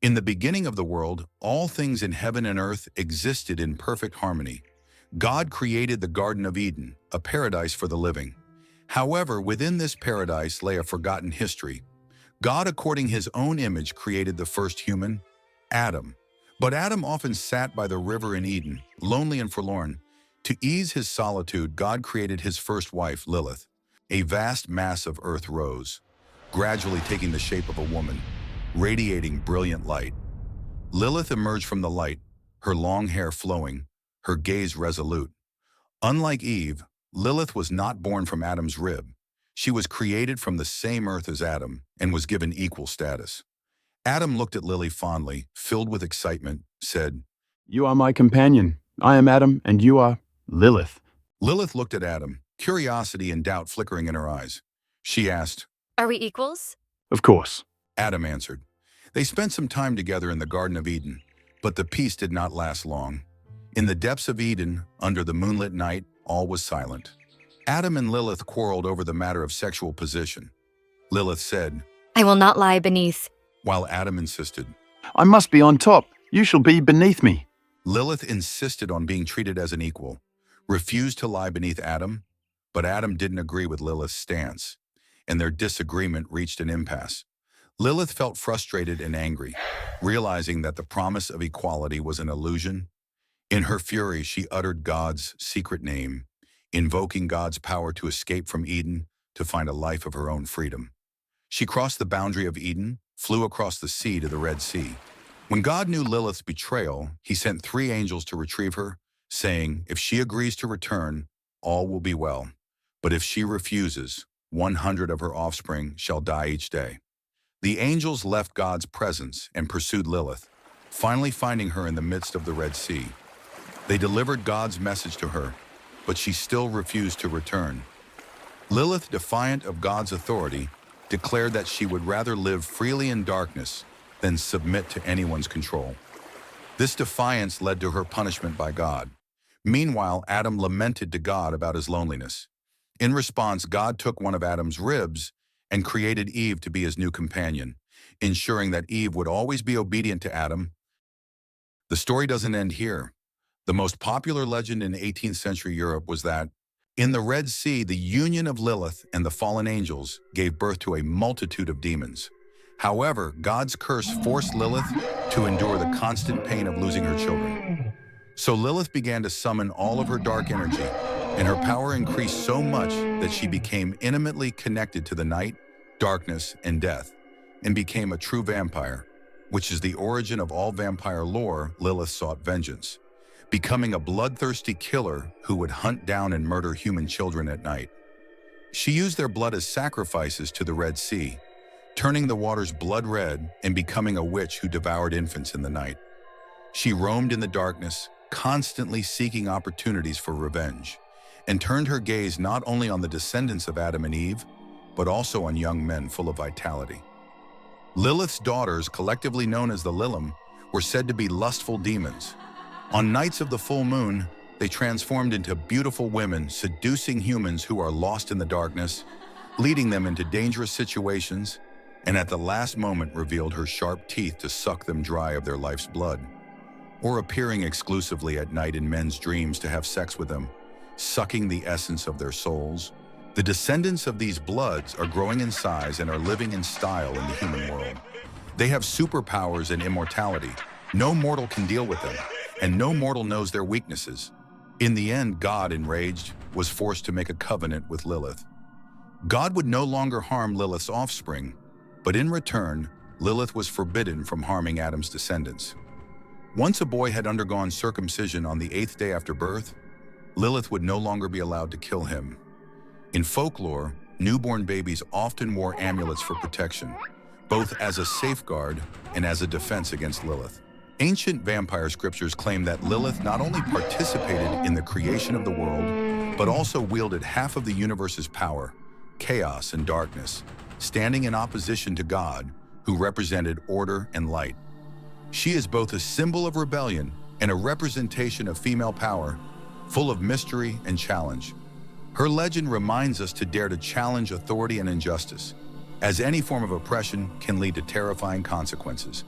In the beginning of the world, all things in heaven and earth existed in perfect harmony. God created the Garden of Eden, a paradise for the living. However, within this paradise lay a forgotten history. God, according his own image, created the first human, Adam. But Adam often sat by the river in Eden, lonely and forlorn. To ease his solitude, God created his first wife, Lilith. A vast mass of earth rose, gradually taking the shape of a woman, radiating brilliant light. Lilith emerged from the light, her long hair flowing, her gaze resolute. Unlike Eve, Lilith was not born from Adam's rib. She was created from the same earth as Adam and was given equal status. Adam looked at Lily fondly, filled with excitement, said, "You are my companion. I am Adam, and you are Lilith." Lilith looked at Adam, curiosity and doubt flickering in her eyes. She asked, "Are we equals?" "Of course." Adam answered. They spent some time together in the Garden of Eden, but the peace did not last long. In the depths of Eden, under the moonlit night, all was silent. Adam and Lilith quarreled over the matter of sexual position. Lilith said, "I will not lie beneath." while Adam insisted. "I must be on top. You shall be beneath me." Lilith insisted on being treated as an equal, refused to lie beneath Adam, but Adam didn't agree with Lilith's stance, and their disagreement reached an impasse. Lilith felt frustrated and angry, realizing that the promise of equality was an illusion. In her fury, she uttered God's secret name, invoking God's power to escape from Eden to find a life of her own freedom. She crossed the boundary of Eden, flew across the sea to the Red Sea. When God knew Lilith's betrayal, he sent 3 angels to retrieve her, saying, if she agrees to return, all will be well. But if she refuses, 100 of her offspring shall die each day. The angels left God's presence and pursued Lilith, finally finding her in the midst of the Red Sea. They delivered God's message to her, but she still refused to return. Lilith, defiant of God's authority, declared that she would rather live freely in darkness than submit to anyone's control. This defiance led to her punishment by God. Meanwhile, Adam lamented to God about his loneliness. In response, God took one of Adam's ribs and created Eve to be his new companion, ensuring that Eve would always be obedient to Adam. The story doesn't end here. The most popular legend in 18th century Europe was that in the Red Sea, the union of Lilith and the fallen angels gave birth to a multitude of demons. However, God's curse forced Lilith to endure the constant pain of losing her children. So Lilith began to summon all of her dark energy, and her power increased so much that she became intimately connected to the night, darkness, and death, and became a true vampire, which is the origin of all vampire lore. Lilith sought vengeance, becoming a bloodthirsty killer who would hunt down and murder human children at night. She used their blood as sacrifices to the Red Sea, turning the waters blood red and becoming a witch who devoured infants in the night. She roamed in the darkness, constantly seeking opportunities for revenge, and turned her gaze not only on the descendants of Adam and Eve, but also on young men full of vitality. Lilith's daughters, collectively known as the Lilim, were said to be lustful demons. On nights of the full moon, they transformed into beautiful women, seducing humans who are lost in the darkness, leading them into dangerous situations, and at the last moment revealed her sharp teeth to suck them dry of their life's blood, or appearing exclusively at night in men's dreams to have sex with them, sucking the essence of their souls. The descendants of these bloods are growing in size and are living in style in the human world. They have superpowers and immortality. No mortal can deal with them, and no mortal knows their weaknesses. In the end, God, enraged, was forced to make a covenant with Lilith. God would no longer harm Lilith's offspring, but in return, Lilith was forbidden from harming Adam's descendants. Once a boy had undergone circumcision on the 8th day after birth, Lilith would no longer be allowed to kill him. In folklore, newborn babies often wore amulets for protection, both as a safeguard and as a defense against Lilith. Ancient vampire scriptures claim that Lilith not only participated in the creation of the world, but also wielded half of the universe's power, chaos and darkness, standing in opposition to God, who represented order and light. She is both a symbol of rebellion and a representation of female power, full of mystery and challenge. Her legend reminds us to dare to challenge authority and injustice, as any form of oppression can lead to terrifying consequences.